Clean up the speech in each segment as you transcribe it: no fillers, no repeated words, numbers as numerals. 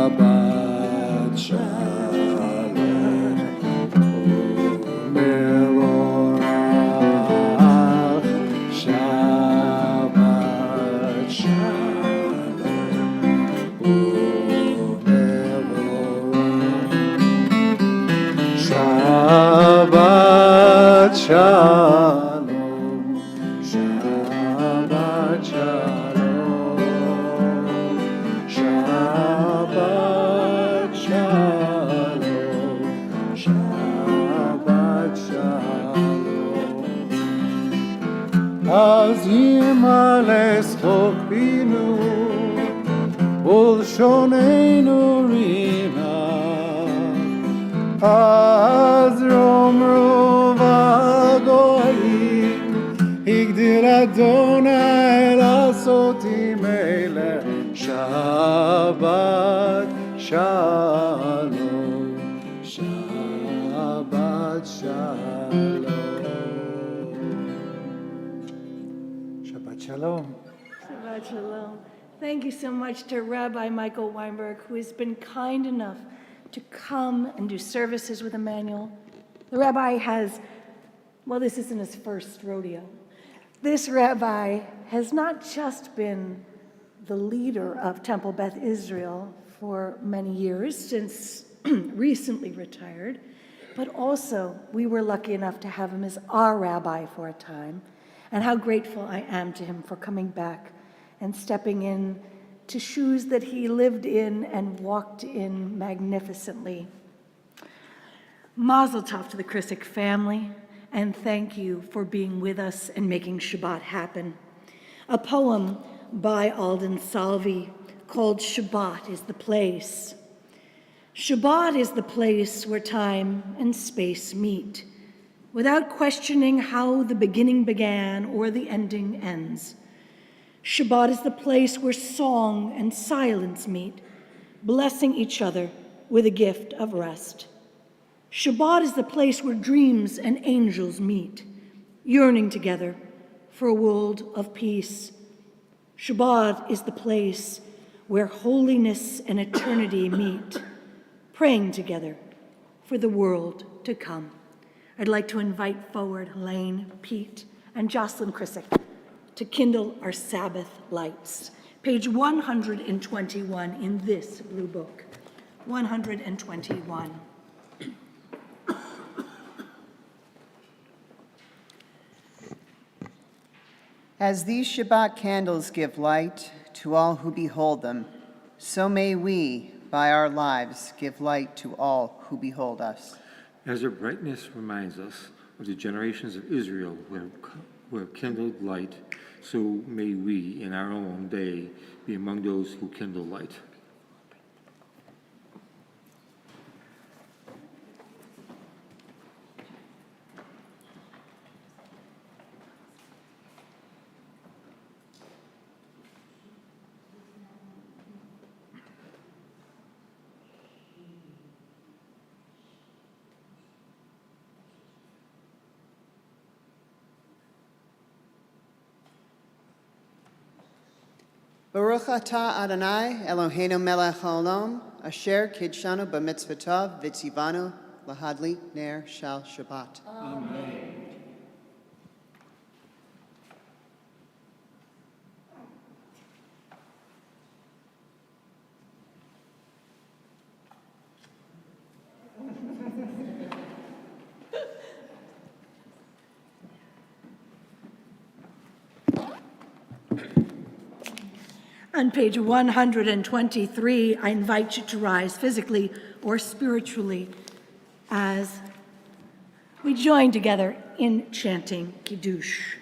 Shabbat shalom, u'mevorach. Shabbat shalom, u'mevorach. Shabbat shalom, Shabbat shalom, Shabbat shalom, Shabbat shalom. Az yimales chok binu, ulshoneinu rina, az romru v'goyim, higdil Adonai lasoti melech. Shabbat shalom, Shabbat shalom. Shabbat shalom. Shabbat shalom. Thank you so much to Rabbi Michael Weinberg, who has been kind enough to come and do services with Emanuel. The rabbi has, well, this isn't his first rodeo. This rabbi has not just been the leader of Temple Beth Israel for many years, since recently retired, but also we were lucky enough to have him as our rabbi for a time, and how grateful I am to him for coming back and stepping in to shoes that he lived in and walked in magnificently. Mazel tov to the Krissick family, and thank you for being with us and making Shabbat happen. A poem by Alden Salvi called Shabbat is the Place. Shabbat is the place where time and space meet, without questioning how the beginning began or the ending ends. Shabbat is the place where song and silence meet, blessing each other with a gift of rest. Shabbat is the place where dreams and angels meet, yearning together for a world of peace. Shabbat is the place where holiness and eternity meet, praying together for the world to come. I'd like to invite forward Elaine, Pete, and Jocelyn Krissick to kindle our Sabbath lights. Page 121 in this blue book. 121. As these Shabbat candles give light to all who behold them, so may we, by our lives, give light to all who behold us. As their brightness reminds us of the generations of Israel who have kindled light, so may we, in our own day, be among those who kindle light. Baruch atah Adonai Eloheinu melech haolam, asher kidshanu b'mitzvotav v'tzivanu lahadlik ner shal Shabbat. Amen. On page 123, I invite you to rise physically or spiritually as we join together in chanting Kiddush.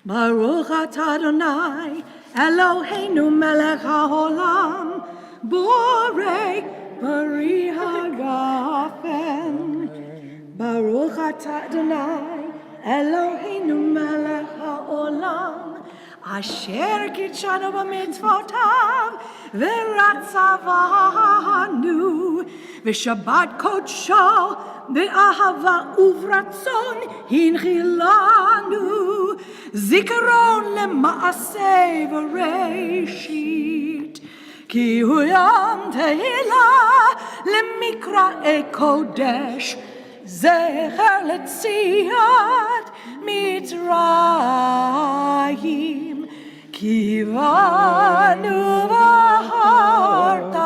Baruch atah Adonai Eloheinu melech haolam, borei pari hagafen. Baruch atah Adonai Eloheinu melech haolam, אשר קידשנו במצוותיו ורצה בנו, ושבת קודשו באהבה וברצון הנחילנו, זיכרון למעשה בראשית. כי הוא יום תהילה למקראי קודש, זכר לציאת מצרים. כי בנו בחרת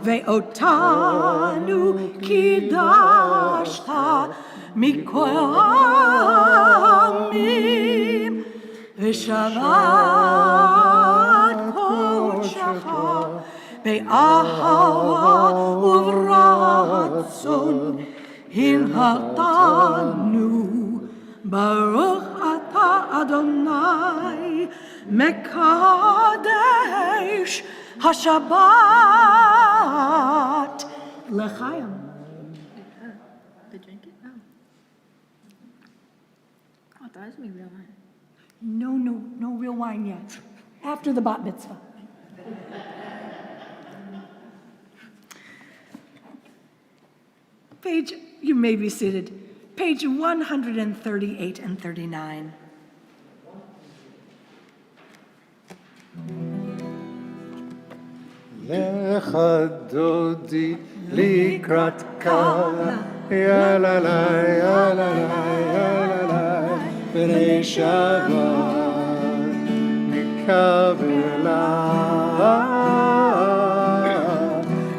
ואותנו קידשת מכל העמים, ושבת קודשך באהבה וברצון הנחלתנו. ברוך אתה אדוני מקדש השבת לחיים. To drink it? No. I thought it was me real wine. No real wine yet. After the bat mitzvah. Page, you may be seated. Page 138 and 39. לך דודי לקראת קלה, יללה, יללה, יללה, בני שבת נקבלה.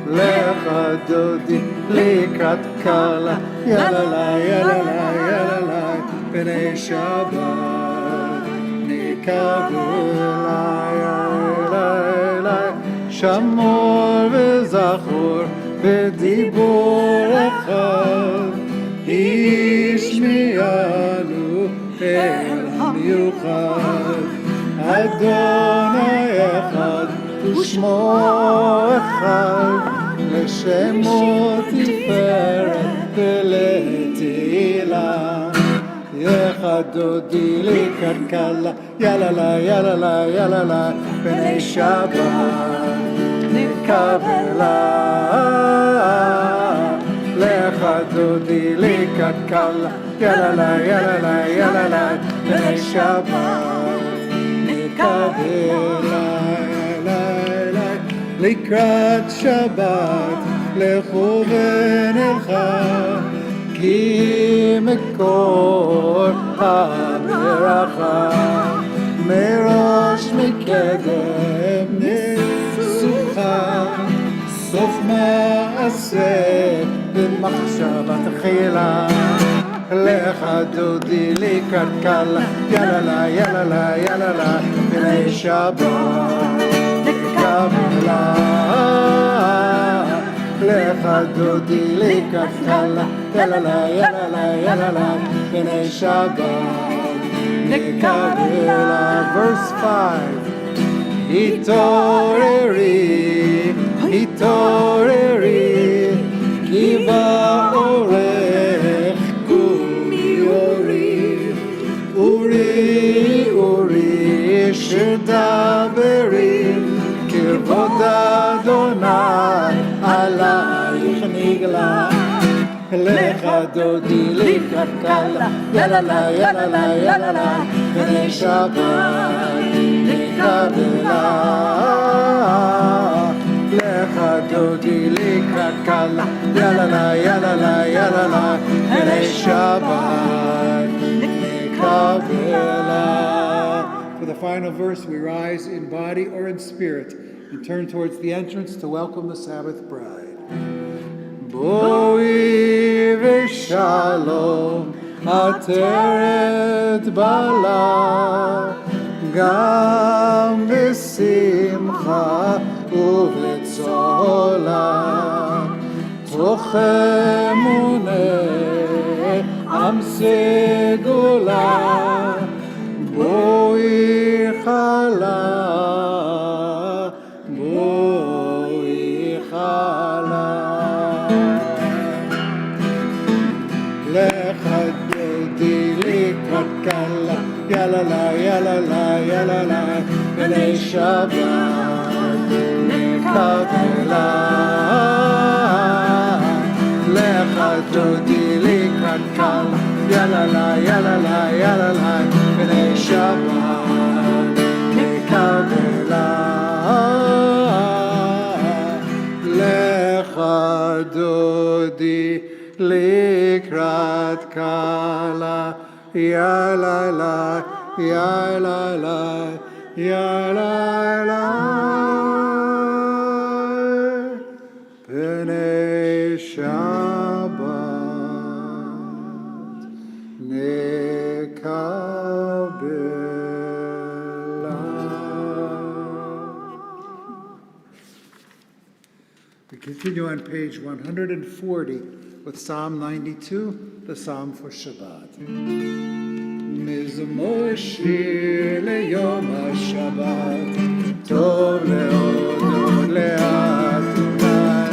לך דודי לקראת קלה, יללה, יללה, יללה, בני שבת נקבלה. שמור וזכור בדיבור אחד, השמיענו אל המיוחד. אדוני אחד ושמו אחד, לשמו תפארת ולתהילה. יחד דודי לקראת קלה, יללה, יללה, יללה, בני שבת נקבלה. לך דודי לקראת קלה, יללה, יללה, יללה, בני שבת נקבלה. לקראת שבת לכו ונלכה, כי מקור הברכה מראש מקדם ניסוחה, סוף מעשה במחשבה תחילה. לך דודי לקראת קלה, יללה, יללה, יללה, בני שבת נקבלה. לך דודי לקראת קלה, יללה, יללה, יללה, בני שבת נקבלה. Verse 5. התעוררי, התעוררי, כי באורך קומי אורי. אורי, אורי, שתדברי, כבוד אדוני עלייך נגלה. לך דודי לקראת קלה, יללה, יללה, יללה, בני שבת נקבלה. לך דודי לקראת קלה, יללה, יללה, יללה, בני שבת נקבלה. For the final verse, we rise in body or in spirit and turn towards the entrance to welcome the Sabbath bride. בואי ושלום עטרת בלה, גם בשמחה ובצהלה, תוך אמוני עם סגולה. בואי חלה, בואי חלה. לך דודי לקראת קלה, la la, ya la la, ya la la, b'nei Shabbat nekabela. Lecha dodi likrat kal, ya la la, ya la la, ya la la, b'nei Shabbat nekabela. Lecha dodi likrat kala, ya la la, ya la la, ya la la. B'nei Shabbat nekabela. We continue on page 140 with Psalm 92, the Psalm for Shabbat. Mizmor shir leyom HaShabbat, tov leodot le'Adonai,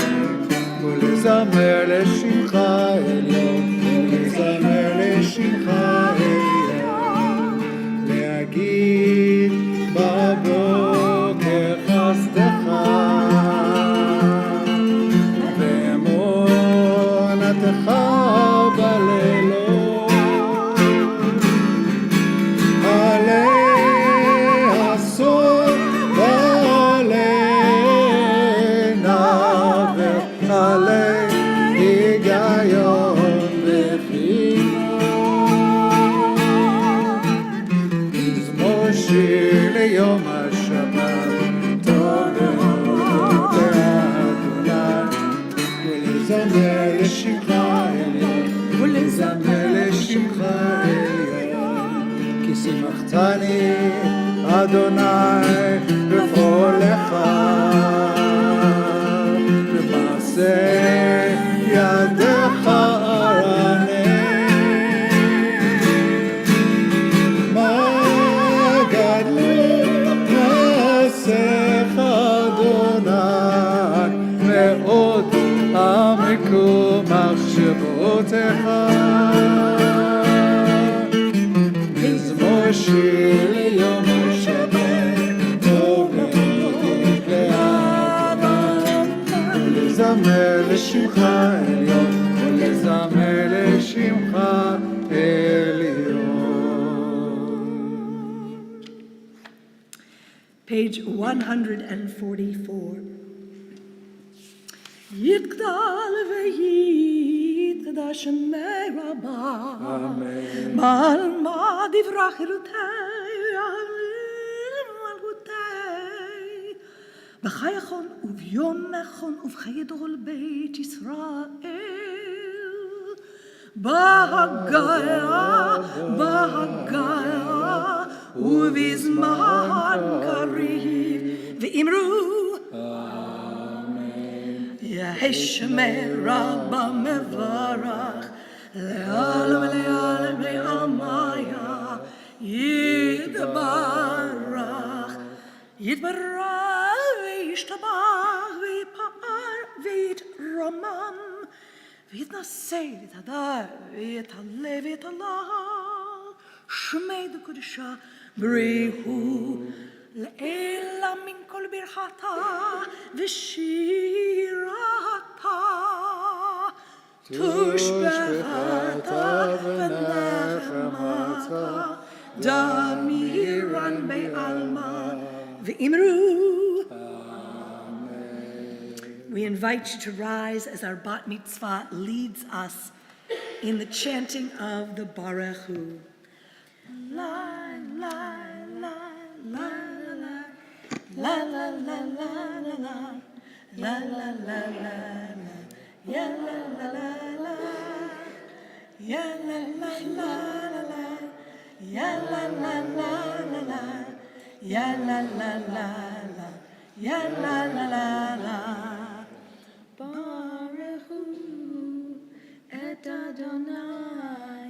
ulezamer le'shimcha elyon, ulezamer le'shimcha elyon, le'agid baboker chasdecha, ve'emunatcha baliלות. יום השבת, טוב להודות לאדוני, ולזמר לשמך עליון, ולזמר לשמך עליון. כי שימחתני אדוני בפועלך, במעשה ידיך ארנה. מאוד עמקו מחשבותיך. מזמור שיר ליום השבת, טוב להודות לאדוני, ולזמר לשמך עליון, ולזמר לשמך עליון. Page 144. יגדל ויתקדש שמי רבה, מעל מה דברה חירותי, יעלים מלכותי. בחייכון וביום מכון ובחיי דור בית ישראל, בהגיה, בהגיה, ובזמן קריב, ואמרו יהי שמי רבה מברך, לעלם לעלם לעמיה, יתברך, יתברך וישתבח ויפאר ויתרומם, ויתנשא ויתהדר ויתעלה ויתהלל, שמי דקודשה בריחו לעילה מן כל ברכתה ושירתה, תושבחתה ונחמתה, דמירן בעלמא, ואמרו. We invite you to rise as our bat mitzvah leads us in the chanting of the Baruch Hu. La, la, la, la, la, la, la, la, la, la, la, la, la, la, ya la la la la, ya la la la la, ya la la la la, ya la la la la, ya la la la la. Baruch Hu et Adonai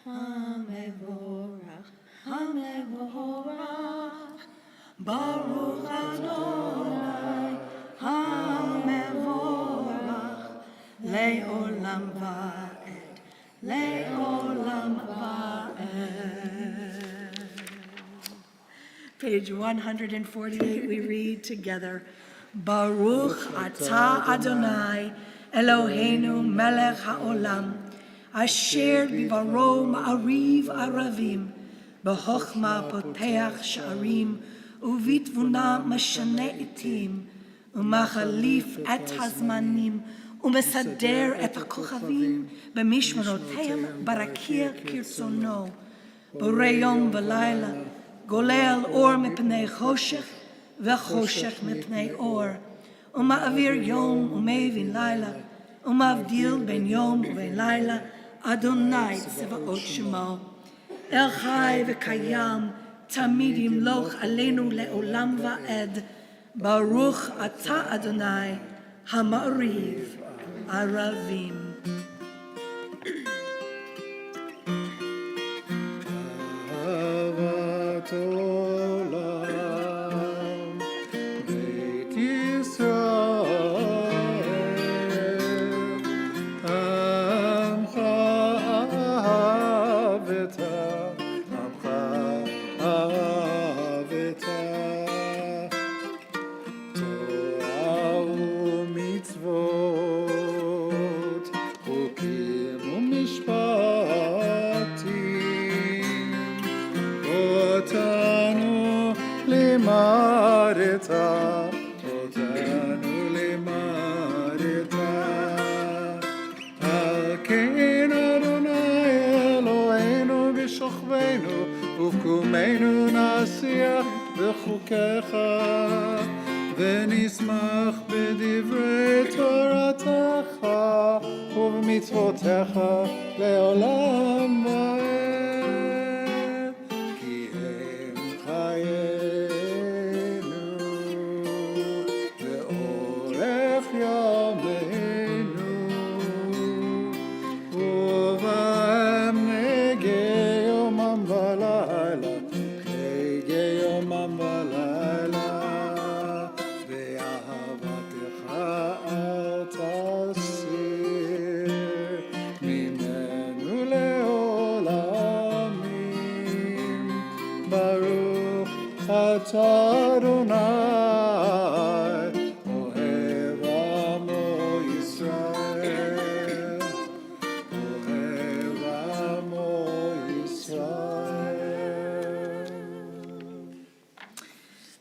hamevorach, hamevorach. Baruch Adonai hamevorach, le'olam va'ed, le'olam va'ed. Page 148, we read together, Baruch atah Adonai, Eloheinu melech haolam, asher bivaro ma'ariv aravim, b'chochma poteach sha'arim, uvitvuna mashane etim, umachalif et hazmanim, umesader et hakochavim, b'mishmaroteim barakir kirtzono, borei yom v'layla, גולל אור מפני חושך וחושך מפני אור ומעביר יום ומבין לילה ומבדיל בין יום ובין לילה אדוני צבאות שמו אל חי וקיים תמיד ימלוך עלינו לעולם ועד ברוך אתה אדוני המעריב ערבים. עולם, בית ישראל, עמך אהבת, עמך אהבת, תורה ומצוות, חוקים ומשפטים, אותנו למדת, אותנו למדת. על כן אדוני אלוהינו בשוכבנו ובקומנו נשיח בחוקיך ונשמח בדברי תורתך ובמצוותיך לעולם ועד. Adonai, Ohev Amo Yisrael, Ohev Amo Yisrael.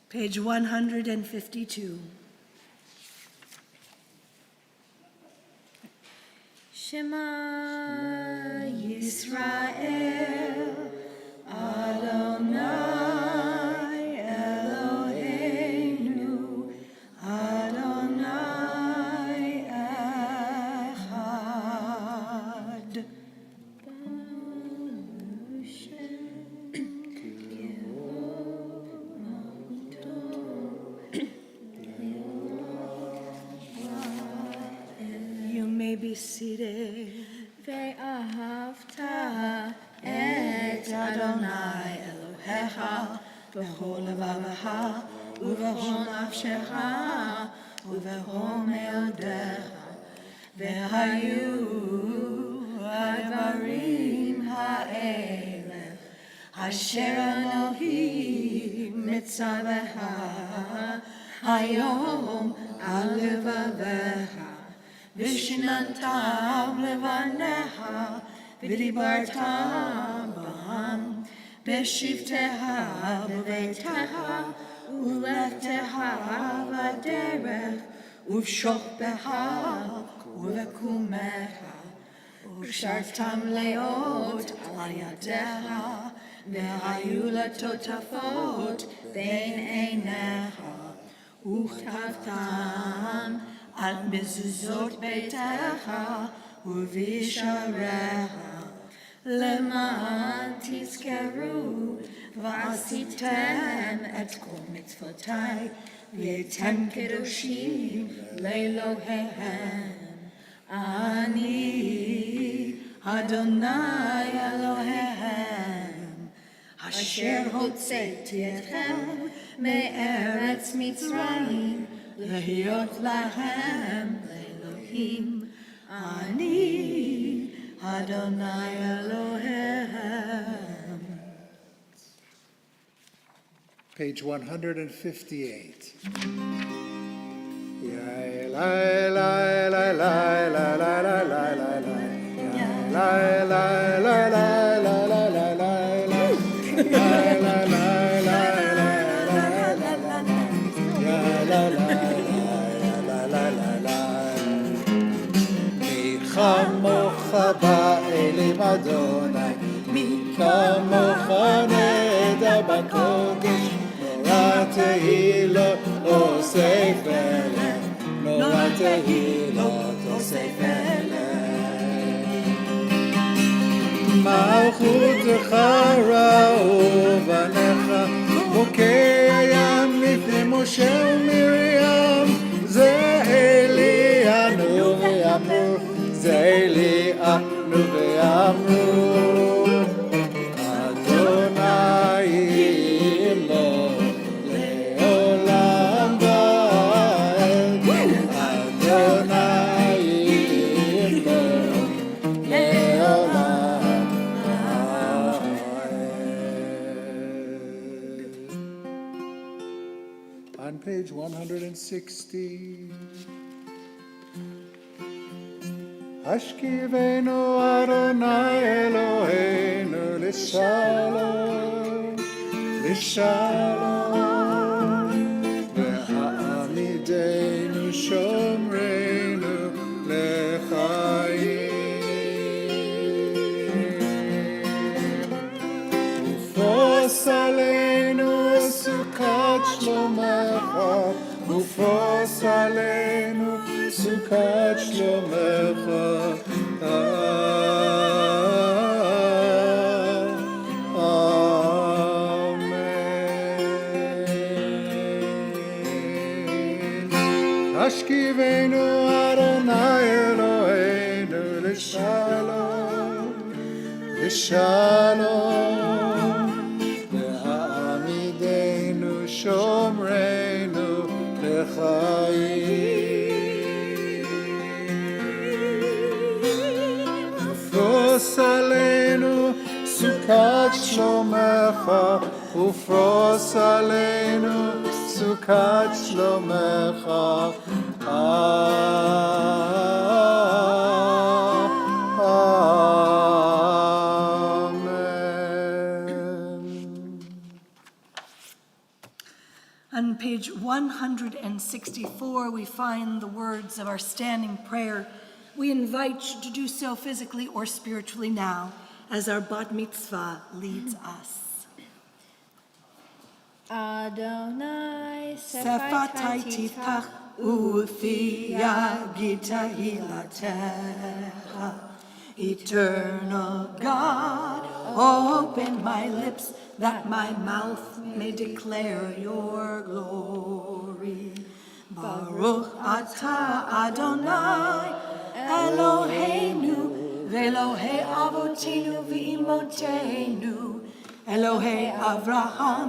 Page 152. Shema Yisrael, Adonai. Be seated. ואהבת את אדוני אלוהיך בכל לבבך ובכל נפשך ובכל מאודיך והיו הדברים האלה אשר אלוהים מצווך היום על לבביך ושננתם לבניך ודיברת בם בשבתך בביתך ולכתך בדרך ובשוכבך ובקומך וקשרתם לאות על ידיך והיו לטוטפות בין עיניך וכתבתם על מזוזות ביתך ובשעריך למען תזכרו ועשיתם את כל מצוותיי והייתם קדושים לאלוהיהם. אני אדוני אלוהיהם אשר הוצאתי אתכם מארץ מצרים להיות להם לאלוהים. אני אדוני אלוהיהם. Page 158. כמוך באלים אדוני, מי כמוך נדע בקודש, נורא תהילות אוסף אליך, נורא תהילות אוסף אליך. מלכותך ראו בניך, חוקי הים לפני משה ומרים, זה אלינו ואמרו, זה אלינו ואמרו, אדוני לא לעולם ועד, אדוני לא לעולם ועד. On page 160. השכיבנו אדוני אלוהינו לשלום, לשלום, והעמידנו שומרנו לחיים. ופרוס עלינו סוכת שלומך, ופרוס עלינו סוכת שלומך, אמן. השכיבנו אדוני אלוהינו לשלום, לשלום, והעמידנו שומרנו לחיים. ופרוס עלינו סוכת שלומך, ופרוס עלינו סוכת שלומך, On page 164, we find the words of our standing prayer. We invite you to do so physically or spiritually now, as our bat mitzvah leads us. Adonai Sefatai tiftach uthi yagita hilatecha. Eternal God, open my lips that my mouth may declare your glory. Baruch atah Adonai Eloheinu ve'Elohei avotinu ve'imotenu, Elohei Avraham,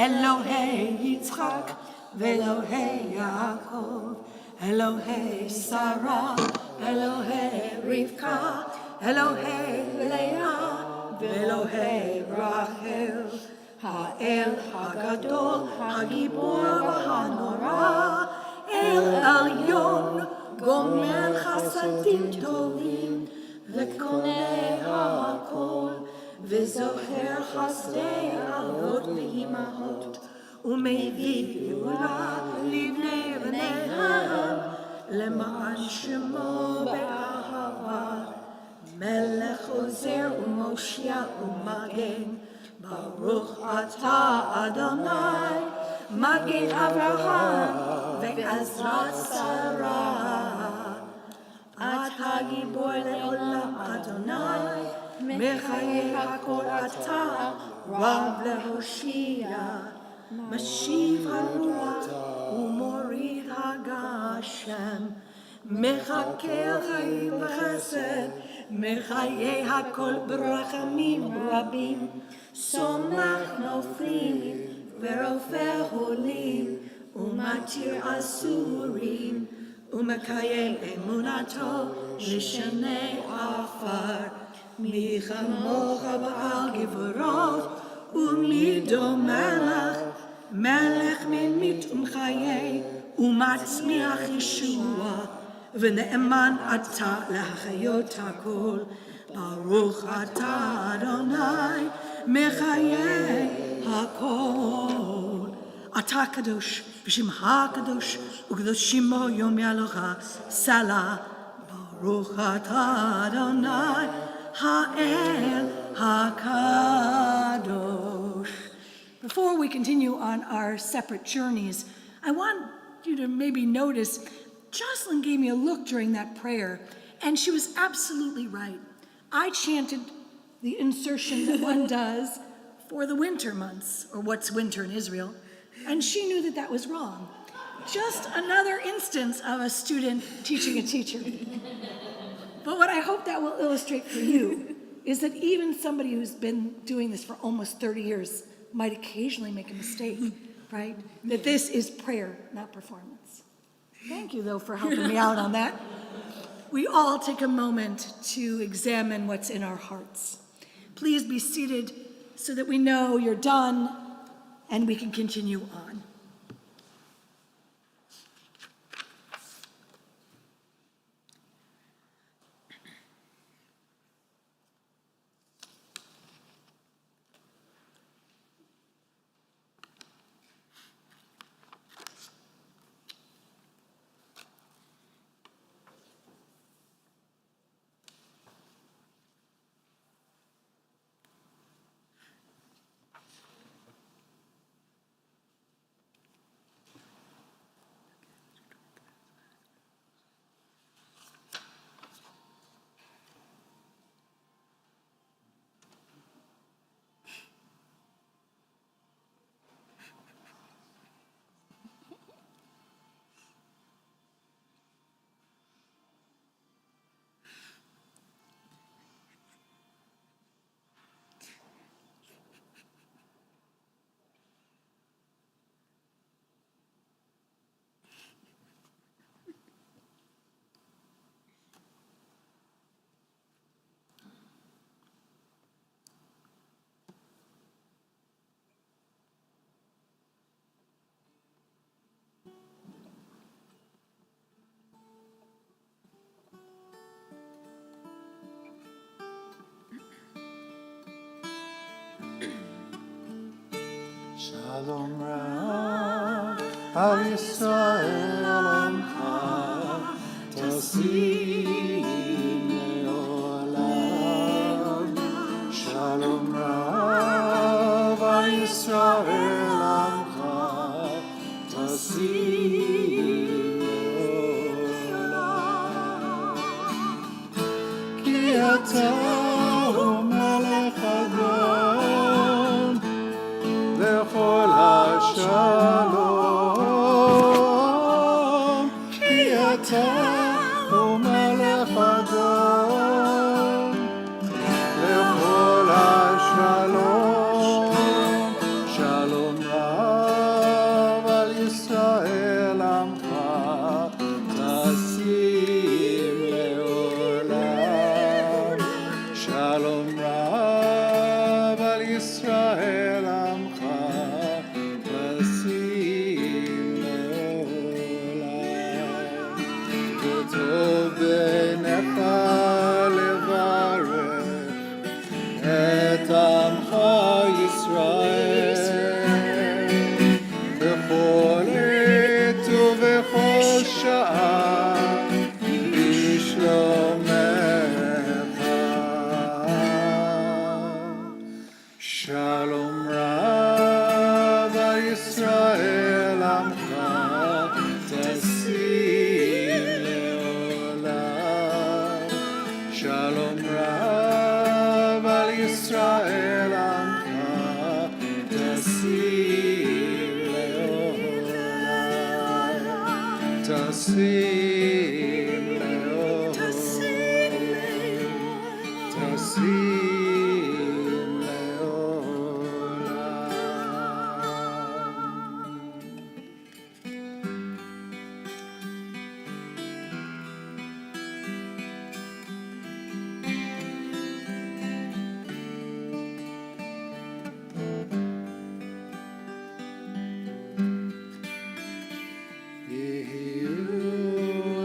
Elohei Yitzchak, ve'Elohei Yaakov, Elohei Sarah, Elohei Rivka, Elohei Leah, ve'Elohei Rachel, Ha'el Hagadol, Hagibor v'Hanora, El Elyon, Gomer Chasadim Tovim, V'Konei HaKol, V'Zoher Chasdei Avot V'Imahot, U'Mevii Geulah Livnei Bnei Ha'am, Le'ma'an Shemo Be'ahava, Melech Ozer U'Moshia U'Magen, Baruch atah Adonai, Magen Avraham ve'Azrat Sarah. Atah Gibor le'olam Adonai, Mechayeh hakol atah, Rav lehoshia, Mashiv haruach u'morid hagashem, Mechakel chayim v'chesed, Mechayeh hakol b'rachamim rabim, Somach noflim, ve'rofeh holim, u'matir asurim, u'mekayem emunato l'shanei afar. Mi chamocha ba'al givorot, u'mido melech, מלך ממית ומחיה ומצמיח ישוע, ונאמן אתה להחיות הכל. ברוך אתה אדוני מחיי הכל. אתה קדוש בשמך הקדוש, וקדוש שמו יום יעלך סלה. ברוך אתה אדוני האל הקדוש. Before we continue on our separate journeys, I want you to maybe notice Jocelyn gave me a look during that prayer, and she was absolutely right. I chanted the insertion that one does for the winter months, or what's winter in Israel, and she knew that that was wrong. Just another instance of a student teaching a teacher. But what I hope that will illustrate for you is that even somebody who's been doing this for almost 30 years might occasionally make a mistake, right? That this is prayer, not performance. Thank you, though, for helping me out on that. We all take a moment to examine what's in our hearts. Please be seated so that we know you're done and we can continue on. Shalom Rab al Yisrael Amcha Tasim Leolam. Shalom Rab al Yisrael Amcha Tasim Leolam. Ki ata hu melech Adon לכל השלום, כי אתה הוא מלך אדון. לכל השלום, שלום רב על ישראל עמך, תשים לעולם. שלום רב על ישראל עמך, טוב בעיניך לברך את עמך ישראל בכל עת ובכל שעה בשלומך. שלום רב על ישראל עמך, תשים לעולם. שלום רב על ישראל עמך, תשים לעולם. תשים לעולם. תשים יהיו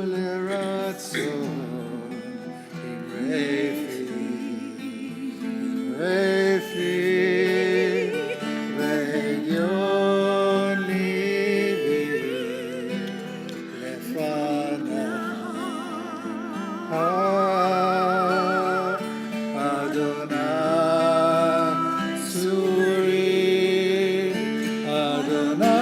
לרצון עם רפי והגיון ליבי לפניך אדוני צורי אדוני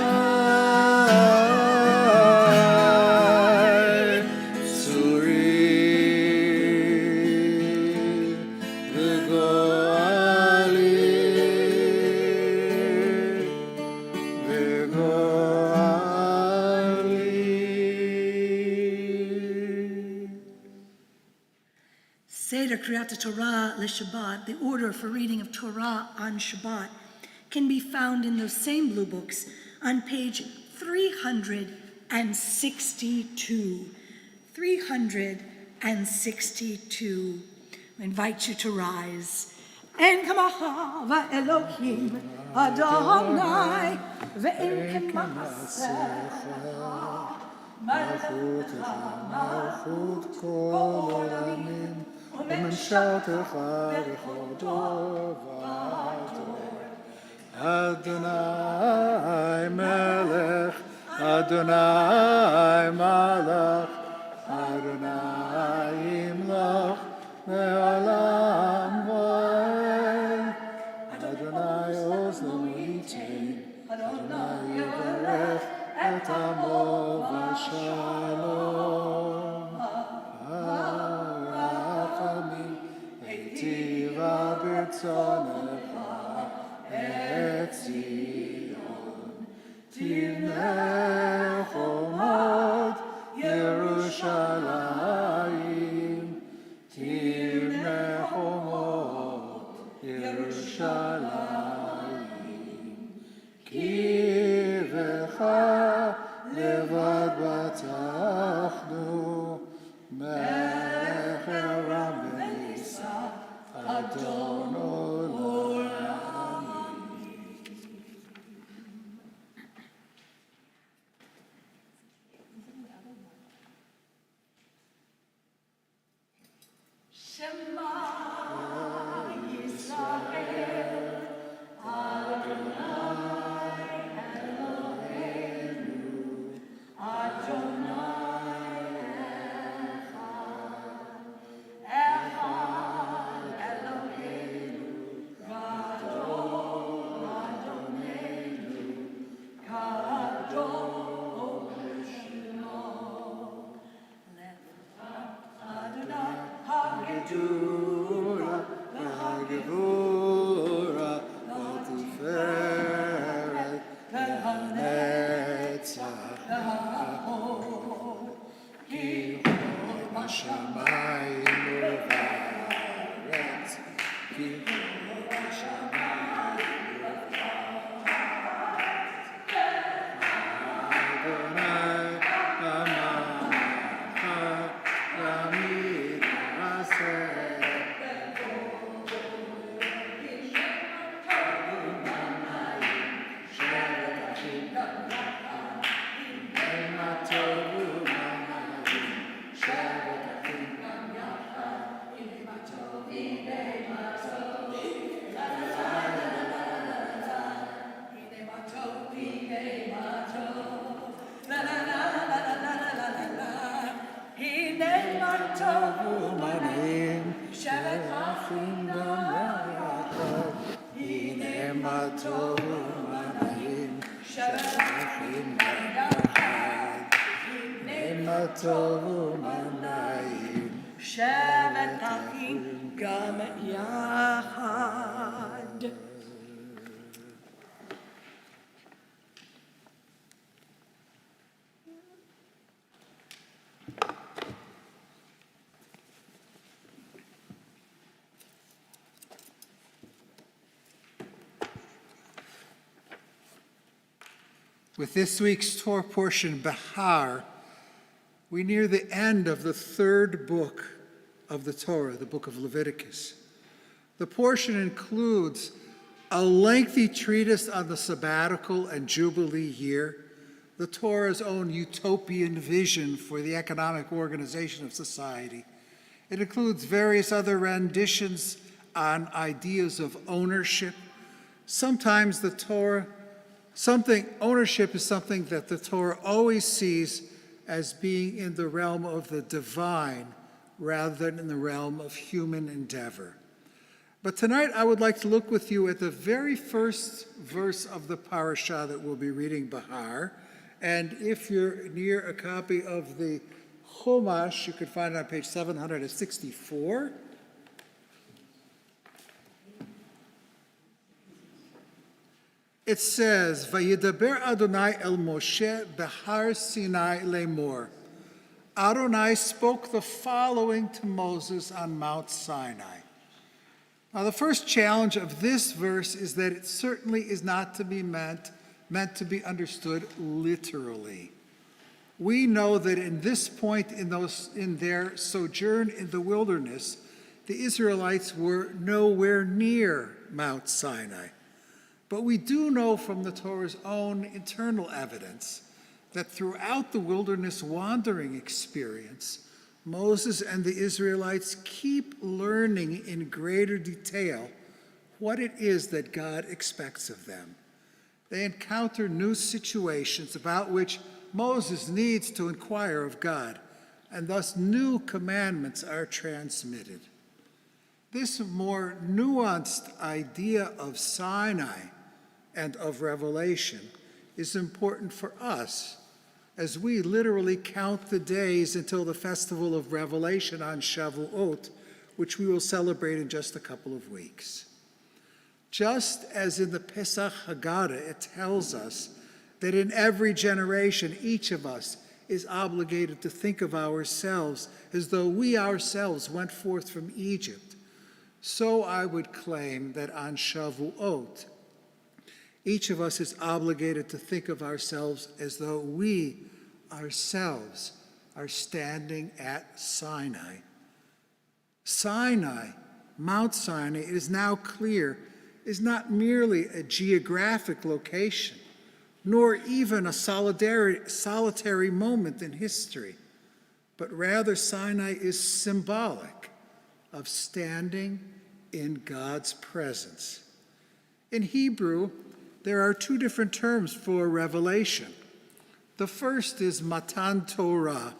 Seder Kriyat Torah LeShabbat, the order for reading of Torah on Shabbat, can be found in those same blue books on page 362. 362. I invite you to rise. En kamacha Elohim Adonai ve'en kamasecha מלכותך מלכות כל עולמים וממשלתך בכל דור ודור אדוני מלך אדוני מלך אדוני ימלוך לעולם ועד אדוני עוז לנו ייתן אדוני יברך את עמו ושלום הרחמים היטיבה ברצונך את ציון תבנה חומות ירושלים תבנה חומות ירושלים כי בך לבד בטחנו מלך ארם ונישא אדון עולמים. Shema Yisrael הגבורה והתפארת והנצח כי הוא בשמיים ובארץ כי הוא בשמיים ובארץ אדוני אמרך ימית עשה הנה מה טוב ומנעים שייכים גם יחד הנה מה טוב ומנעים שבת אחים גם יחד. With this week's Torah portion, Bahar, we near the end of the third book of the Torah, the book of Leviticus. The portion includes a lengthy treatise on the sabbatical and jubilee year, the Torah's own utopian vision for the economic organization of society. It includes various other renditions on ideas of ownership. Sometimes ownership is something that the Torah always sees as being in the realm of the divine rather than in the realm of human endeavor. But tonight I would like to look with you at the very first verse of the parasha that we'll be reading, Bahar. And if you're near a copy of the Chumash, you can find it on page 764. It says, Vayidaber Adonai el Moshe behar Sinai lemor. Adonai spoke the following to Moses on Mount Sinai. Now, the first challenge of this verse is that it certainly is not to be meant to be understood literally. We know that in this point in their sojourn in the wilderness, the Israelites were nowhere near Mount Sinai. But we do know from the Torah's own internal evidence that throughout the wilderness wandering experience, Moses and the Israelites keep learning in greater detail what it is that God expects of them. They encounter new situations about which Moses needs to inquire of God, and thus new commandments are transmitted. This more nuanced idea of Sinai and of revelation is important for us as we literally count the days until the festival of Revelation on Shavuot, which we will celebrate in just a couple of weeks. Just as in the Pesach Haggadah, it tells us that in every generation, each of us is obligated to think of ourselves as though we ourselves went forth from Egypt, so I would claim that on Shavuot, each of us is obligated to think of ourselves as though we ourselves are standing at Sinai. Sinai, Mount Sinai, it is now clear, is not merely a geographic location, nor even a solitary moment in history, but rather Sinai is symbolic of standing in God's presence. In Hebrew, there are two different terms for revelation. The first is Matan Torah,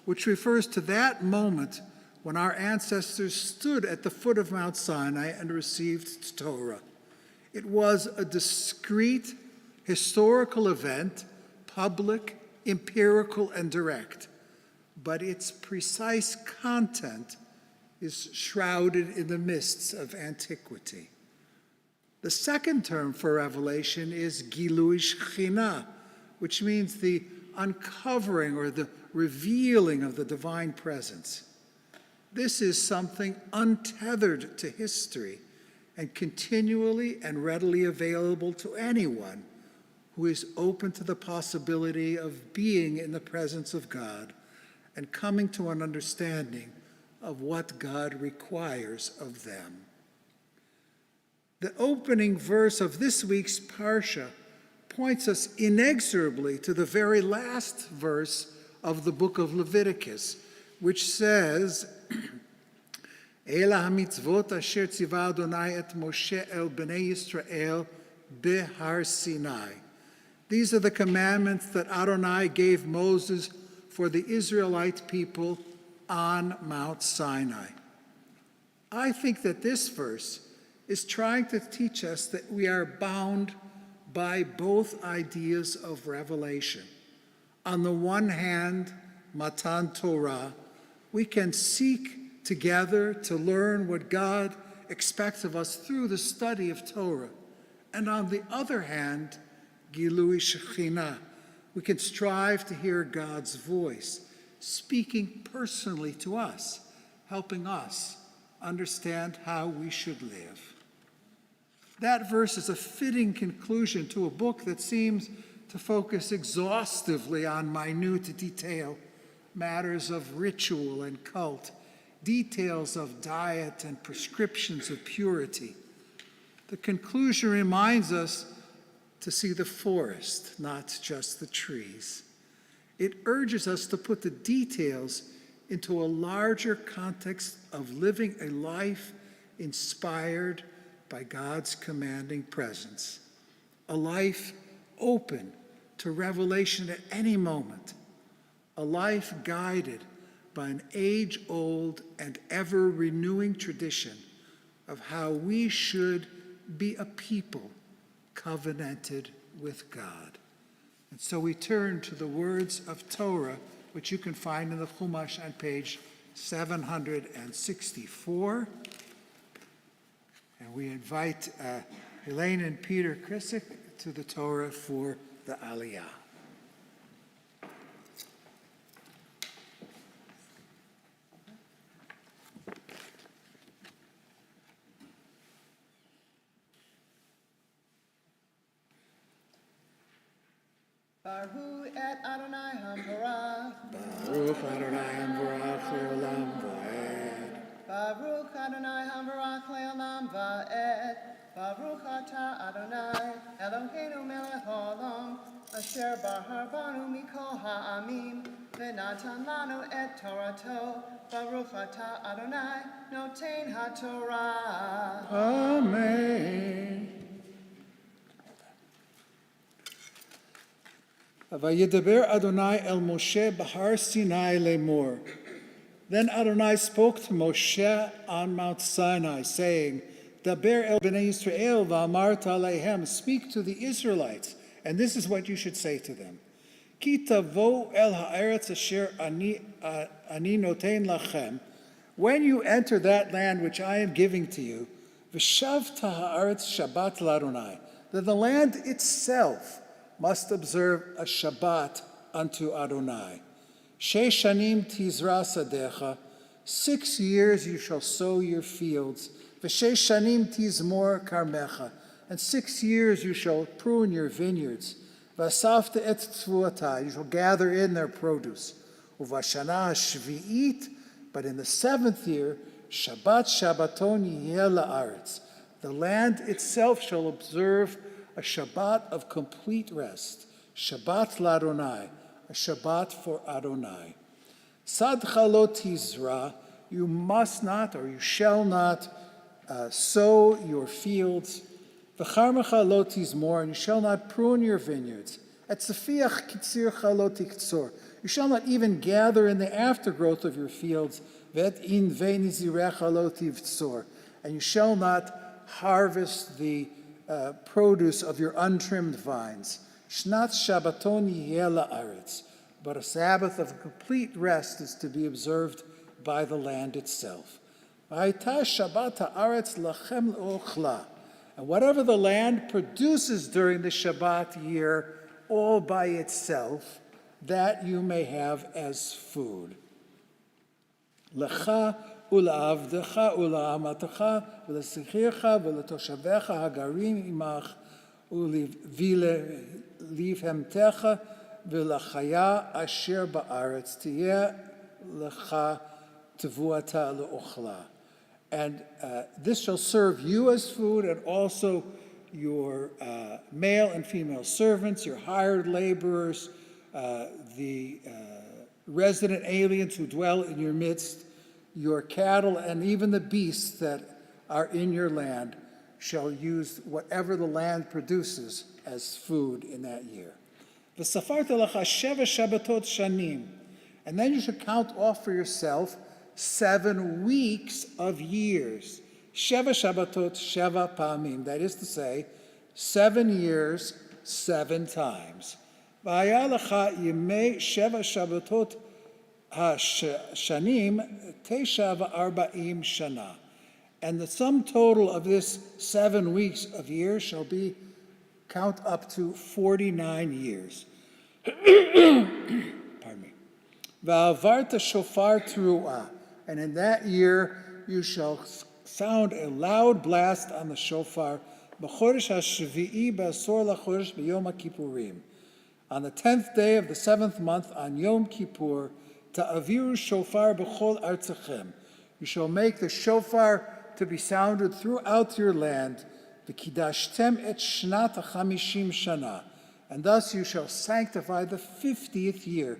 which refers to that moment when our ancestors stood at the foot of Mount Sinai and received Torah. It was a discrete historical event, public, empirical, and direct, but its precise content is shrouded in the mists of antiquity. The second term for revelation is Gilui Shechina, which means the uncovering or the revealing of the divine presence. This is something untethered to history and continually and readily available to anyone who is open to the possibility of being in the presence of God and coming to an understanding of what God requires of them. The opening verse of this week's Parsha points us inexorably to the very last verse of the book of Leviticus, which says, Ela hamitzvot asher tziva Adonai et Moshe el bnei Yisrael behar Sinai. These are the commandments that Adonai gave Moses for the Israelite people on Mount Sinai. I think that this verse is trying to teach us that we are bound by both ideas of revelation. On the one hand, Matan Torah, we can seek together to learn what God expects of us through the study of Torah. And on the other hand, Gilui Shechina, we can strive to hear God's voice, speaking personally to us, helping us understand how we should live. That verse is a fitting conclusion to a book that seems to focus exhaustively on minute detail, matters of ritual and cult, details of diet and prescriptions of purity. The conclusion reminds us to see the forest, not just the trees. It urges us to put the details into a larger context of living a life inspired by God's commanding presence, a life open to revelation at any moment, a life guided by an age-old and ever-renewing tradition of how we should be a people covenanted with God. And so we turn to the words of Torah, which you can find in the Chumash on page 764. And we invite Helene and Peter Krisick to the Torah for the Aliyah. Baruch et Adonai Hamparach. Baruch Adonai Hamvarach le'olam va'ed. Baruch Adonai Hamparach le'olam va'ed. Baruch atah Adonai Eloheinu melech haolam asher bahar banu mikol ha'amim v'natan lanu et Torato. Baruch atah Adonai noten ha'Torah. Amen. Vayedaber Adonai el Moshe Bahar Sinai lemor. Then Adonai spoke to Moshe on Mount Sinai, saying, Daber el bnei Yisrael va'amarta alehem. Speak to the Israelites, and this is what you should say to them. Ki tavo el ha'eretz asher ani noten lachem. When you enter that land which I am giving to you, v'shavta ha'aretz Shabbat l'Adonai, that the land itself must observe a Shabbat unto Adonai. Sheish shanim tizra sadecha, 6 years you shall sow your fields. V'sheish shanim tizmor karmecha, and 6 years you shall prune your vineyards. V'asafta et tzvuata, you shall gather in their produce. Uvashana shvi'it, but in the 7th year, Shabbat Shabbaton yeh la'aretz, the land itself shall observe a Shabbat of complete rest, Shabbat l'Adonai, a Shabbat for Adonai. Sadcha lo tizra, you must not or you shall not sow your fields. V'charmecha lo tizmor, and you shall not prune your vineyards. Et tzefiach kitzircha lo tiktzor, you shall not even gather in the aftergrowth of your fields. V'et in ve'nizirecha lo tivtzor, and you shall not harvest the produce of your untrimmed vines. Shnat Shabbaton yeh la'aretz, but a Sabbath of complete rest is to be observed by the land itself. V'hayta Shabbat ha'aretz lachem l'ochla, and whatever the land produces during the Shabbat year, all by itself, that you may have as food. Lecha ולעבדך ולאמתך ולשכירך ולתושביך הגרים עמך ולבהמתך ולחיה אשר בארץ תהיה לך תבואתה לאוכלה. And this shall serve you as food, and also your male and female servants, your hired laborers, the resident aliens who dwell in your midst, your cattle, and even the beasts that are in your land shall use whatever the land produces as food in that year. V'safarta lacha sheva Shabbatot shanim, and then you should count off for yourself 7 weeks of years. Sheva Shabbatot sheva pamim, that is to say, 7 years, 7 times. V'haya lacha yemei sheva Shabbatot shanim tesha v'arba'im shana, and the sum total of this 7 weeks of years shall be count up to 49 years. Pardon me. Va'avarta shofar teruah, and in that year you shall sound a loud blast on the shofar. B'chodesh hashvi'i b'asor lachodesh b'yom kippurim, on the 10th day of the 7th month on Yom Kippur. Ta'aviru shofar b'chol artzachem, you shall make the shofar to be sounded throughout your land. V'kidashtem et shnat ha-chamishim shana, and thus you shall sanctify the 50th year.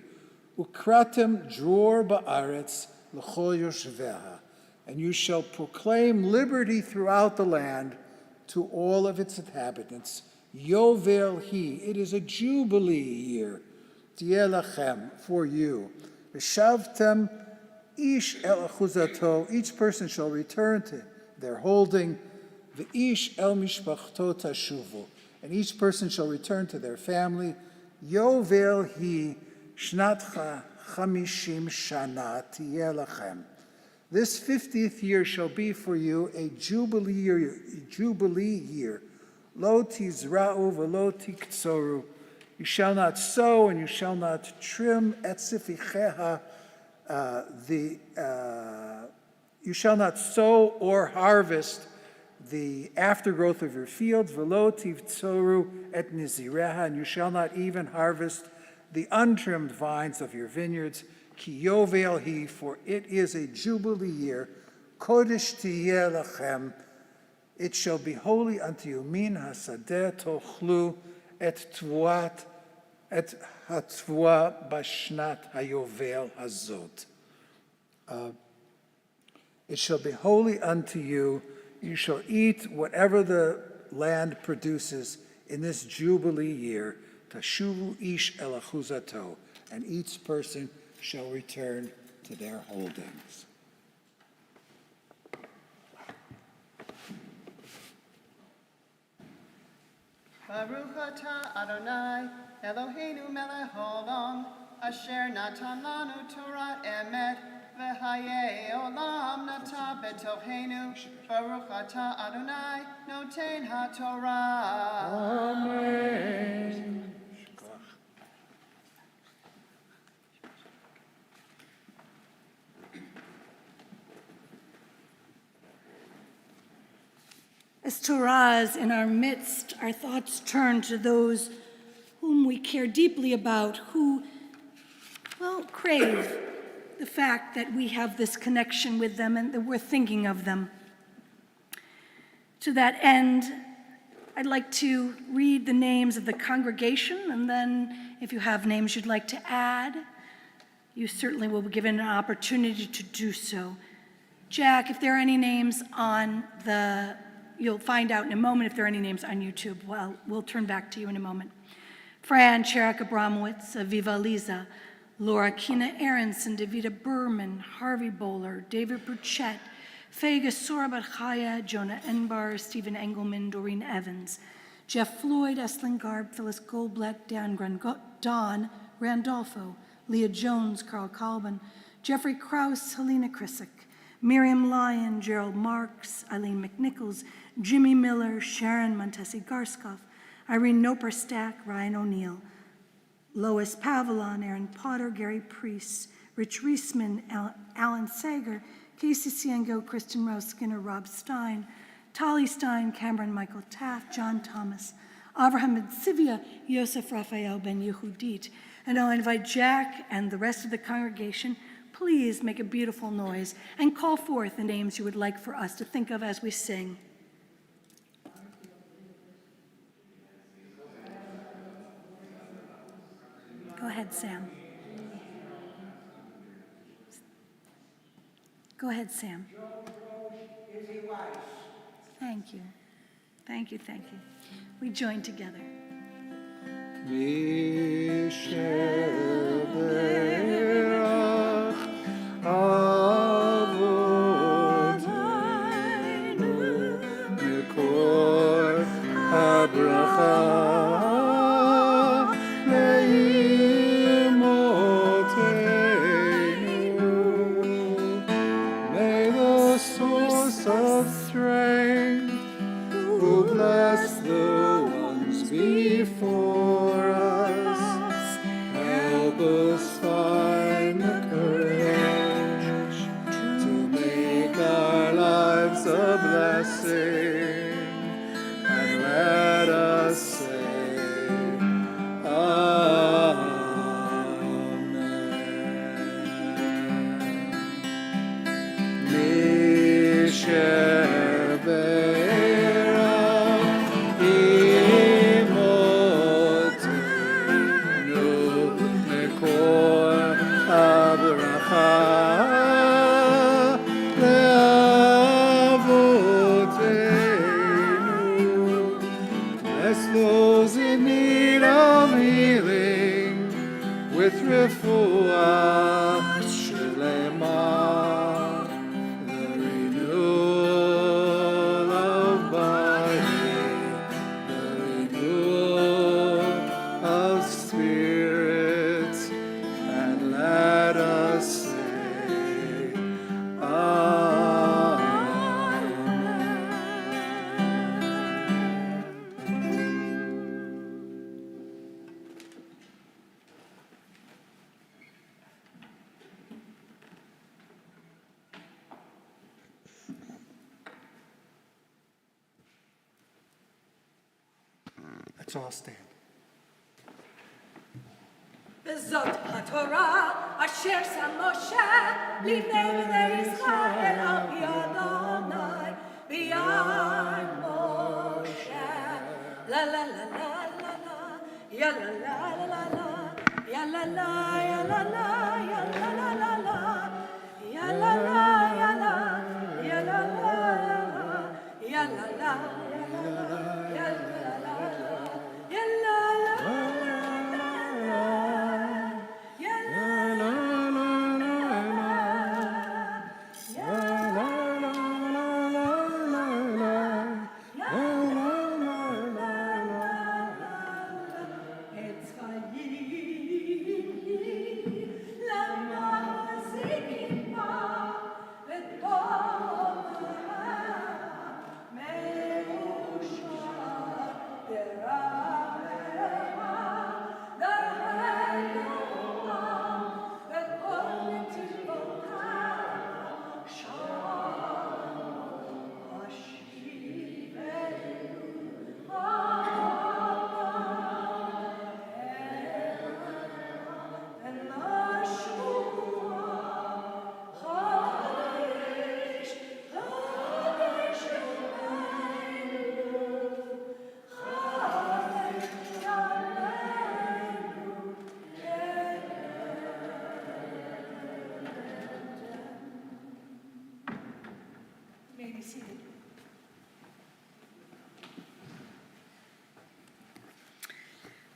Ukratem dror ba'aretz l'chol yoshveha, and you shall proclaim liberty throughout the land to all of its inhabitants. Yovel hi, it is a jubilee year. Tieh lachem, for you. V'shavtem ish el achuzato, each person shall return to their holding. V'ish el mishpachto tashuvu, and each person shall return to their family. Yovel hi shnat chamishim shana tieh lachem. This 50th year shall be for you a jubilee year. Lo tizra'u v'lo tiktsoru. You shall not sow and you shall not trim etzificheha. You shall not sow or harvest the aftergrowth of your fields. V'lo tivtsoru et nizireha, and you shall not even harvest the untrimmed vines of your vineyards. Ki yovel hi, for it is a jubilee year. Kodesh tiyeh lachem, it shall be holy unto you. Min hasadeh tochlu et tvuat et hatvua bashnat hayovel hazot. It shall be holy unto you. You shall eat whatever the land produces in this jubilee year. Tashuvu ish el achuzato, and each person shall return to their holdings. Baruch atah Adonai, Eloheinu melech haolam, asher natan lanu Torah emet, v'hayei olam nata betochenu. Baruch atah Adonai, noten haTorah. Amen. As Torah is in our midst, our thoughts turn to those whom we care deeply about, who, well, crave the fact that we have this connection with them and that we're thinking of them. To that end, I'd like to read the names of the congregation, and then if you have names you'd like to add, you certainly will be given an opportunity to do so. Jack, if there are any names on the you'll find out in a moment if there are any names on YouTube. Well, we'll turn back to you in a moment. Fran Cherik Abramowitz, Aviva Liza, Laura Kina Aronson, Davida Berman, Harvey Bowler, David Burchett, Fega Sora Barchaya, Jonah Enbar, Stephen Engelman, Doreen Evans, Jeff Floyd, Estlin Garb, Phyllis Goldblatt, Don Randolfo, Leah Jones, Carl Kalban, Jeffrey Krause, Helena Krisick, Miriam Lyon, Gerald Marks, Eileen McNichols, Jimmy Miller, Sharon Montesi Garskoff, Irene Noperstack, Ryan O'Neill, Lois Pavilon, Aaron Potter, Gary Priest, Rich Reisman, Alan Sager, Casey Ciengo, Kristen Rose Skinner, Rob Stein, Tali Stein, Cameron Michael Taft, John Thomas, Avraham Sivia, Yosef Raphael Ben Yehudit. And I'll invite Jack and the rest of the congregation. Please make a beautiful noise and call forth the names you would like for us to think of as we sing. Go ahead, Sam. Go ahead, Sam. Thank you. Thank you, thank you. We join together. May the source of strength, who bless the ones before us, help us with refuah shlema, the renewal of body, the renewal of spirit, and let us say, Amen. Let's all stand. וזאת התורה אשר שם משה לפני בני ישראל על פי אדוני ביד משה. לה לה לה לה לה לה, יא לה לה לה לה, יא לה לה יא לה לה יא לה לה לה לה, יא לה לה יא לה, יא לה לה יא לה, יא לה לה יא לה לה.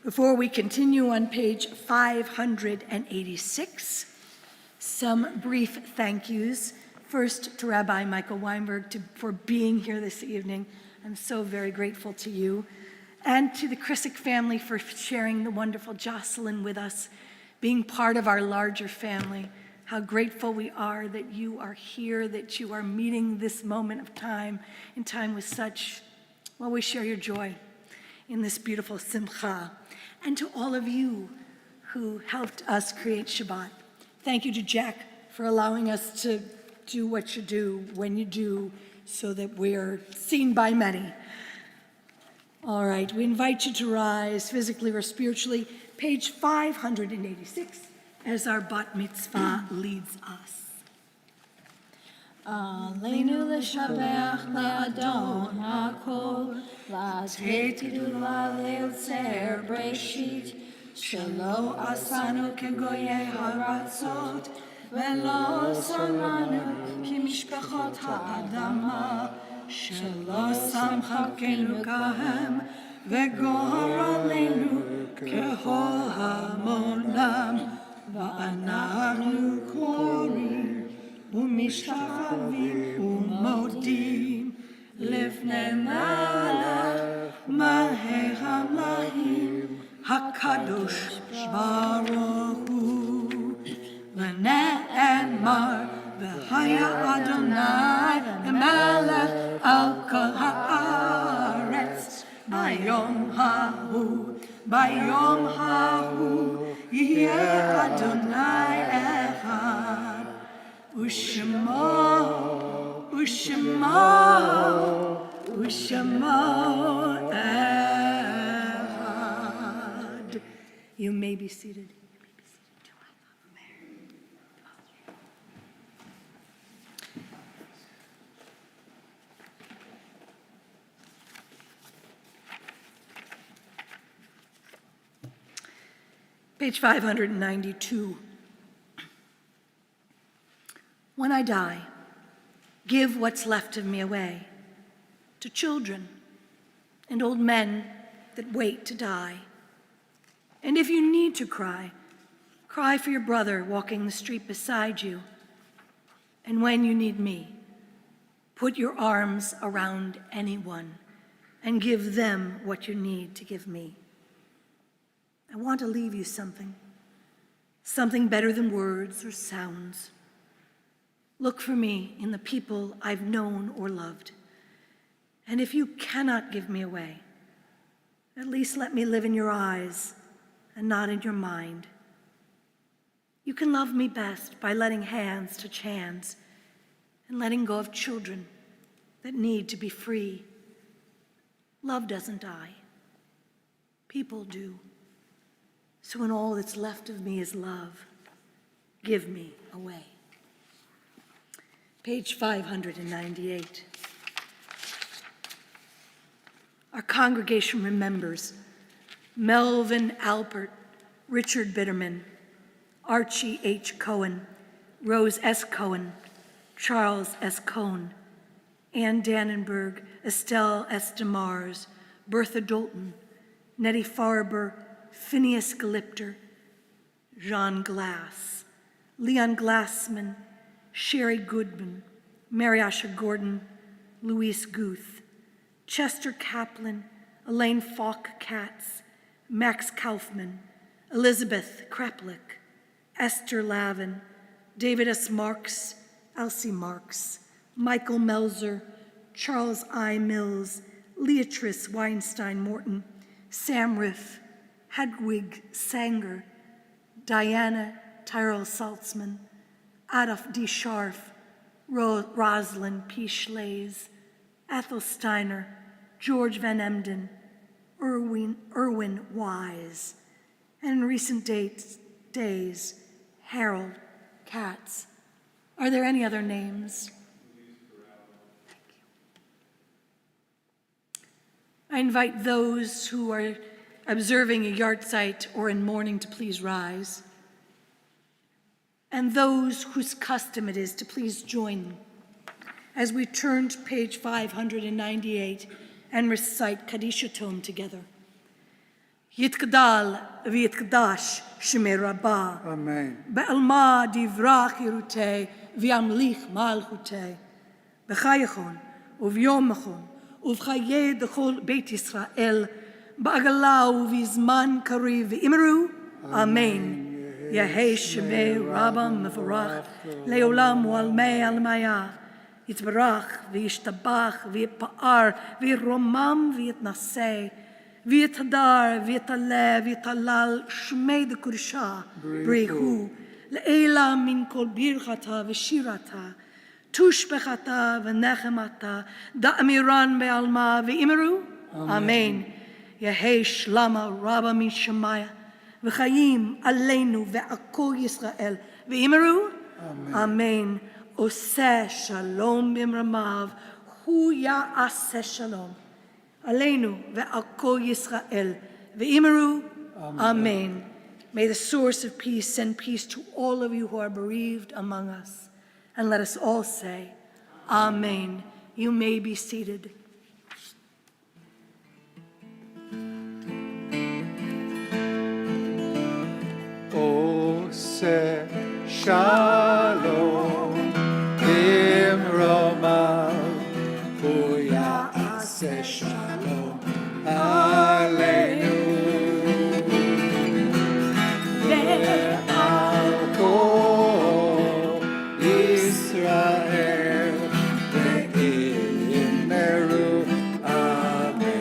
Before we continue on page 586, some brief thank yous. First to Rabbi Michael Weinberg for being here this evening. I'm so very grateful to you. And to the Krissick family for sharing the wonderful Jocelyn with us, being part of our larger family. How grateful we are that you are here, that you are meeting this moment of time, in time with such, well, we share your joy in this beautiful simcha. And to all of you who helped us create Shabbat. Thank you to Jack for allowing us to do what you do when you do so that we're seen by many. All right, we invite you to rise physically or spiritually, page 586, as our bat mitzvah leads us. עלינו לשבח לאדון הכל, לתת גדולה ליוצר בראשית, שלא עשנו כגויי הארצות, ולא שונאנו כמשפחות האדמה, שלא שם חלקנו כהם, וגורל עלינו ככל המונם, ואנחנו קוראים ומשתחווים ומודים לפני מלך מלכי המלכים הקדוש ברוך הוא. ונאמר והיה אדוני מלך על כל הארץ ביום ההוא יהיה אדוני אחד ושמו אחד. You may be seated. Page 592. When I die, give what's left of me away to children and old men that wait to die. And if you need to cry, Cry for your brother walking the street beside you. And when you need me, put your arms around anyone and give them what you need to give me. I want to leave you something better than words or sounds. Look for me in the people I've known or loved. And if you cannot give me away, at least let me live in your eyes and not in your mind. You can love me best by letting hands touch hands and letting go of children that need to be free. Love doesn't die. People do. So when all that's left of me is love, give me away. Page 598. Our congregation remembers Melvin Alpert, Richard Bitterman, Archie H. Cohen, Rose S. Cohen, Charles S. Cohn, Ann Dannenberg, Estelle S. DeMars, Bertha Dolton, Nettie Farber, Phineas Glipter, Jean Glass, Leon Glassman, Sherry Goodman, Mariasha Gordon, Louise Guth, Chester Kaplan, Elaine Falk-Katz, Max Kaufman, Elizabeth Kreplik, Esther Lavin, David S. Marks, Elsie Marks, Michael Melzer, Charles I. Mills, Leatrice Weinstein Morton, Sam Riff, Hedwig Sanger, Diana Tyrell Saltzman, Adolf D. Scharf, Rosalind P. Schlaze, Ethel Steiner, George Van Emden, Irwin Wise, and in recent days, Harold Katz. Are there any other names? Thank you. I invite those who are observing a yahrzeit or in mourning to please rise, and those whose custom it is to please join as we turn to page 598 and recite Kadisha Tome together. Yitkadal v'yitkadash shemei rabbah. Amen. Be'alma divrach yirutei v'yamlich malchutei. B'chayachon uvyomachon uv'chayei dechol Beit Yisrael ba'agala uv'izman kariv v'imru. Amen. Yehei shemei rabbah mevorach le'olam u'almei almayah. Yitbarach v'yishtabach v'yitpa'ar v'yiromam v'yitnaseh v'yitadar v'yitaleh v'yitalal shmei d'kurisha brihu le'ela min kol birchata v'shirata tushbechata v'nechemata da'amiran be'alma v'imru. Amen. Yehei shlama rabba min shemaya v'chayim aleinu ve'akol Yisrael v'imru. Amen. Oseh shalom b'mramav, hu ya'aseh shalom. Aleinu ve'al Yisrael ve'imru. Amen. May the source of peace send peace to all of you who are bereaved among us. And let us all say, Amen. You may be seated. Oseh shalom b'mromav, hu ya'aseh shalom aleinu ve'al kol Yisrael ve'imru. Amen.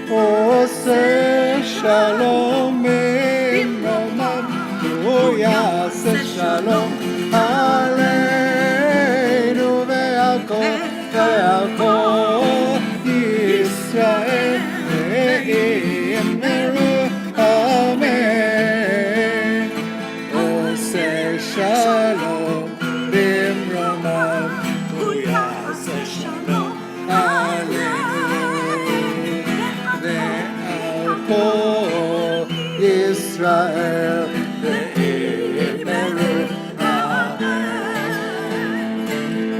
Oseh shalom b'mromav, hu ya'aseh shalom aleinu ve'al kol Yisrael ve'imru. Amen. Oseh shalom b'mromav, hu ya'aseh shalom aleinu ve'al kol Yisrael ve'imru.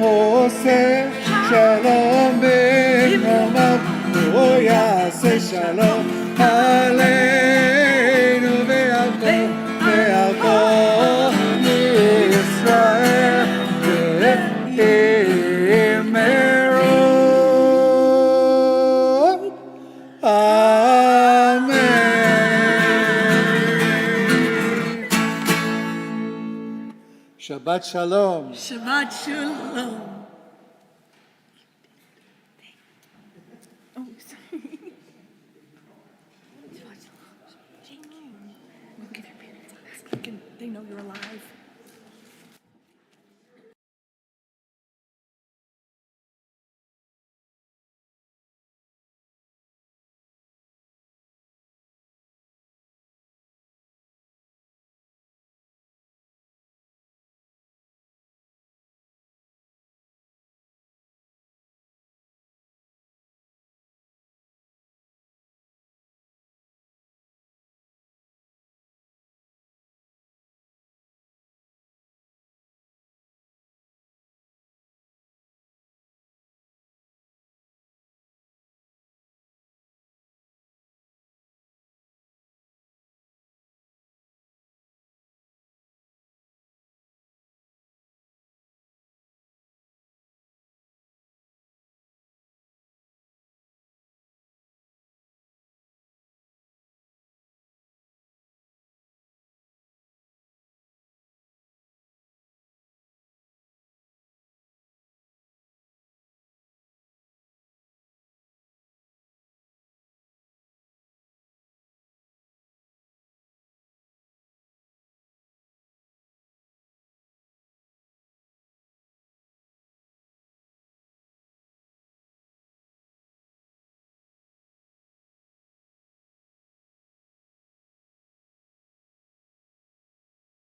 Oseh shalom b'mromav, hu ya'aseh shalom aleinu ve'al Shabbat Shalom. Shabbat Shalom. Oh, sorry. Shabbat Shalom. Go get their parents. They know you're alive.